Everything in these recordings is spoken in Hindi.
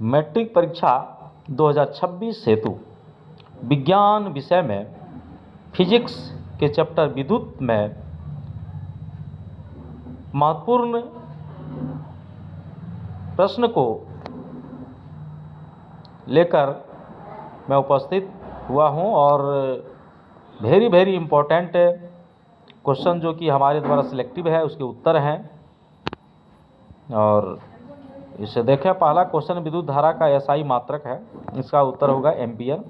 मैट्रिक परीक्षा 2026 हेतु विज्ञान विषय में फिजिक्स के चैप्टर विद्युत में महत्वपूर्ण प्रश्न को लेकर मैं उपस्थित हुआ हूं और वेरी इम्पोर्टेंट क्वेश्चन जो कि हमारे द्वारा सिलेक्टिव है उसके उत्तर हैं। और इसे देखें, पहला क्वेश्चन विद्युत धारा का एसआई मात्रक है, इसका उत्तर होगा एम्पियर।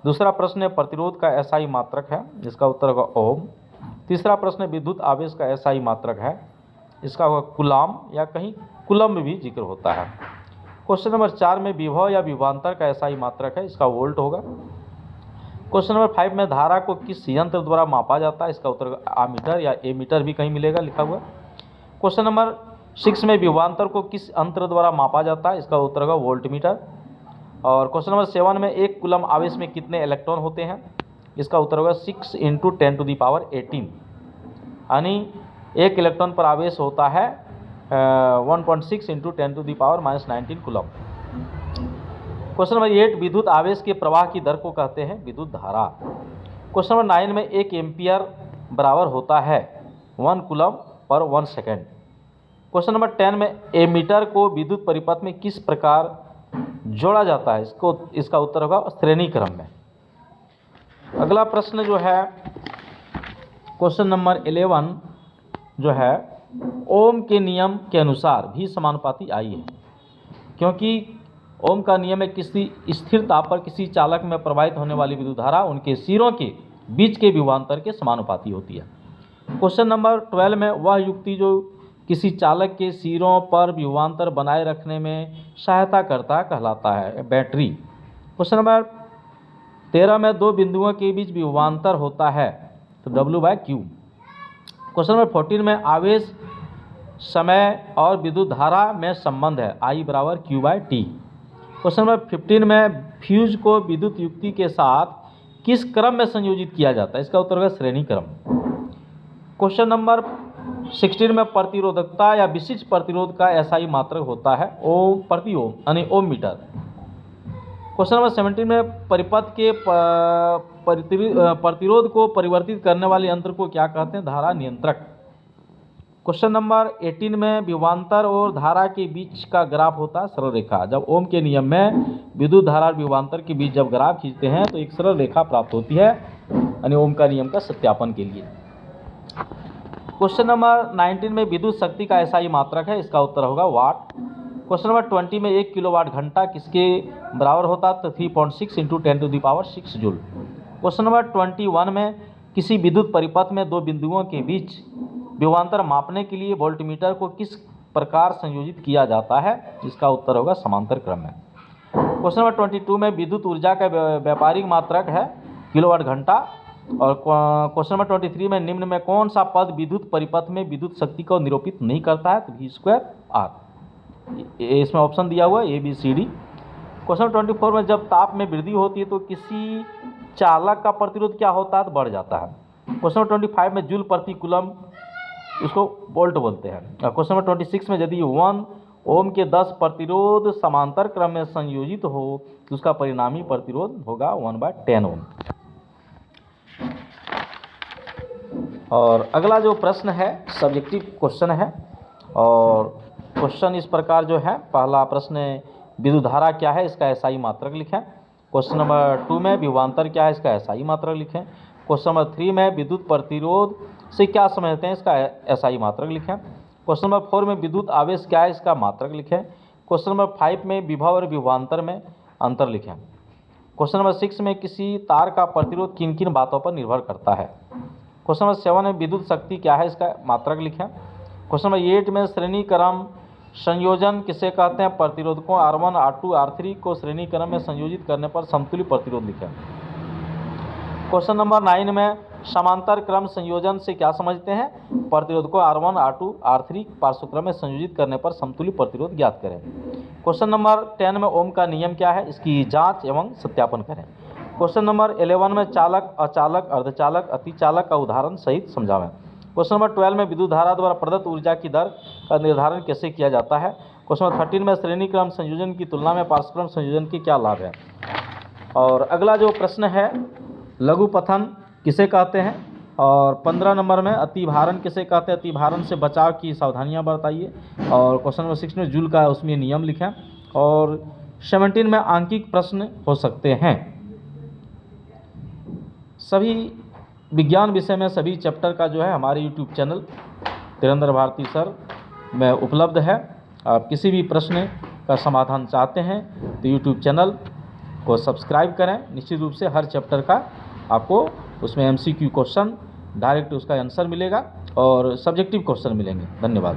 दूसरा प्रश्न प्रतिरोध का एसआई मात्रक है, इसका उत्तर होगा ओम। तीसरा प्रश्न विद्युत आवेश का एसआई मात्रक है, इसका होगा कूलाम या कहीं कूलम्ब भी जिक्र होता है। क्वेश्चन नंबर 4 में विभव या विभवांतर का एसआई मात्रक है, इसका वोल्ट होगा। क्वेश्चन नंबर 5 में धारा को किस यंत्र द्वारा मापा जाता है, इसका उत्तर आमीटर या एमीटर भी कहीं मिलेगा लिखा हुआ। क्वेश्चन नंबर 6 में विभवांतर को किस यंत्र द्वारा मापा जाता है, इसका उत्तर होगा वोल्टमीटर। और क्वेश्चन नंबर 7 में एक कूलम्ब आवेश में कितने इलेक्ट्रॉन होते हैं, इसका उत्तर होगा 6 × 10⁻18, यानी एक इलेक्ट्रॉन पर आवेश होता है 1.6 × 10⁻−19 कूलम्ब। क्वेश्चन नंबर 8 विद्युत आवेश के प्रवाह की दर को कहते हैं विद्युत धारा। क्वेश्चन नंबर 9 में 1 एम्पियर बराबर होता है 1 कूलम्ब पर 1 सेकेंड। क्वेश्चन नंबर 10 में एमीटर को विद्युत परिपथ में किस प्रकार जोड़ा जाता है, इसका उत्तर होगा श्रेणी क्रम में। अगला प्रश्न जो है क्वेश्चन नंबर 11 जो है ओम के नियम के अनुसार भी समानुपाती आई है, क्योंकि ओम का नियम है किसी स्थिर ताप पर किसी चालक में प्रवाहित होने वाली विद्युत धारा उनके सिरों के बीच के विभवांतर के समानुपाती होती है। क्वेश्चन नंबर 12 में वह युक्ति जो किसी चालक के सिरों पर विभवांतर बनाए रखने में सहायता करता कहलाता है बैटरी। क्वेश्चन नंबर 13 में दो बिंदुओं के बीच विभवांतर होता है तो W/Q। क्वेश्चन नंबर 14 में आवेश, समय और विद्युत धारा में संबंध है I = Q/T। क्वेश्चन नंबर 15 में फ्यूज को विद्युत युक्ति के साथ किस क्रम में संयोजित किया जाता है, इसका उत्तर होगा श्रेणी क्रम। क्वेश्चन नंबर 16 में प्रतिरोधकता या विशिष्ट प्रतिरोध का एसआई मात्रक होता है ओम प्रति ओम यानी ओम मीटर। क्वेश्चन नंबर 17 में परिपथ के प्रतिरोध को परिवर्तित करने वाले यंत्र को क्या कहते हैं, धारा नियंत्रक। क्वेश्चन नंबर 18 में विभवांतर और धारा के बीच का ग्राफ होता है सरल रेखा। जब ओम के नियम में विद्युत धारा और विभवांतर के बीच जब ग्राफ खींचते हैं तो एक सरल रेखा प्राप्त होती है, यानी ओम का नियम का सत्यापन के लिए। क्वेश्चन नंबर 19 में विद्युत शक्ति का एसआई मात्रक है, इसका उत्तर होगा वाट। क्वेश्चन नंबर 20 में 1 किलोवाट घंटा किसके बराबर होता है तो 3.6 × 10⁻6 जूल। क्वेश्चन नंबर 21 में किसी विद्युत परिपथ में दो बिंदुओं के बीच विभवांतर मापने के लिए वोल्टमीटर को किस प्रकार संयोजित किया जाता है, इसका उत्तर होगा समांतर क्रम में। क्वेश्चन नंबर 22 में विद्युत ऊर्जा का व्यापारिक मात्रक है किलोवाट घंटा। और क्वेश्चन नंबर 23 में निम्न में कौन सा पद विद्युत परिपथ में विद्युत शक्ति को निरूपित नहीं करता है तो V²R। इसमें ऑप्शन दिया हुआ है ABCD। क्वेश्चन नंबर 24 में जब ताप में वृद्धि होती है तो किसी चालक का प्रतिरोध क्या होता है तो बढ़ जाता है। क्वेश्चन नंबर 25 में जूल प्रति कूलम्ब, उसको वोल्ट बोलते हैं। क्वेश्चन नंबर 26 में यदि 1 ओम के 10 प्रतिरोध समांतर क्रम में संयोजित हो तो उसका परिणामी प्रतिरोध होगा 1/10 ओम। और अगला जो प्रश्न है सब्जेक्टिव क्वेश्चन है और क्वेश्चन इस प्रकार जो है, पहला प्रश्न विद्युत धारा क्या है, इसका एसआई मात्रक लिखें। क्वेश्चन नंबर 2 में विभवांतर क्या है, इसका एसआई मात्रक लिखें। क्वेश्चन नंबर 3 में विद्युत प्रतिरोध से क्या समझते हैं, इसका एसआई मात्रक लिखें। क्वेश्चन नंबर 4 में विद्युत आवेश क्या है, इसका मात्रक लिखें। क्वेश्चन नंबर 5 में विभव और विभवांतर में अंतर लिखें। क्वेश्चन नंबर 6 में किसी तार का प्रतिरोध किन किन बातों पर निर्भर करता है। क्वेश्चन नंबर 7 में विद्युत शक्ति क्या है, इसका मात्रक लिखें। क्वेश्चन नंबर 8 में श्रेणी क्रम संयोजन किसे कहते हैं, प्रतिरोधकों R1, R2, R3 को श्रेणी क्रम में संयोजित करने पर समतुल्य प्रतिरोध लिखें। क्वेश्चन नंबर 9 में समांतर क्रम संयोजन से क्या समझते हैं, प्रतिरोधकों R1, R2, R3 पार्श्वक्रम में संयोजित करने पर समतुल्य प्रतिरोध ज्ञात करें। क्वेश्चन नंबर 10 में ओम का नियम क्या है, इसकी जांच एवं सत्यापन करें। क्वेश्चन नंबर 11 में चालक, अचालक, अर्धचालक, अतिचालक का उदाहरण सहित समझावें। क्वेश्चन नंबर 12 में विद्युत धारा द्वारा प्रदत्त ऊर्जा की दर का निर्धारण कैसे किया जाता है। क्वेश्चन नंबर 13 में श्रेणी क्रम संयोजन की तुलना में पार्श्वक्रम संयोजन के क्या लाभ है। और अगला जो प्रश्न है, लघु पठन किसे कहते हैं। और 15 नंबर में अतिभारण किसे कहते हैं, अतिभारण से बचाव की सावधानियां बरताइए। और क्वेश्चन नंबर 6 में जूल का उसमें नियम लिखें। और 17 में आंकिक प्रश्न हो सकते हैं। सभी विज्ञान विषय में सभी चैप्टर का जो है हमारे YouTube channel Dhirendra Bharti sir में उपलब्ध है। आप किसी भी प्रश्न का समाधान चाहते हैं तो यूट्यूब चैनल को सब्सक्राइब करें। निश्चित रूप से हर चैप्टर का आपको उसमें MCQ क्वेश्चन डायरेक्ट उसका आंसर मिलेगा और सब्जेक्टिव क्वेश्चन मिलेंगे। धन्यवाद।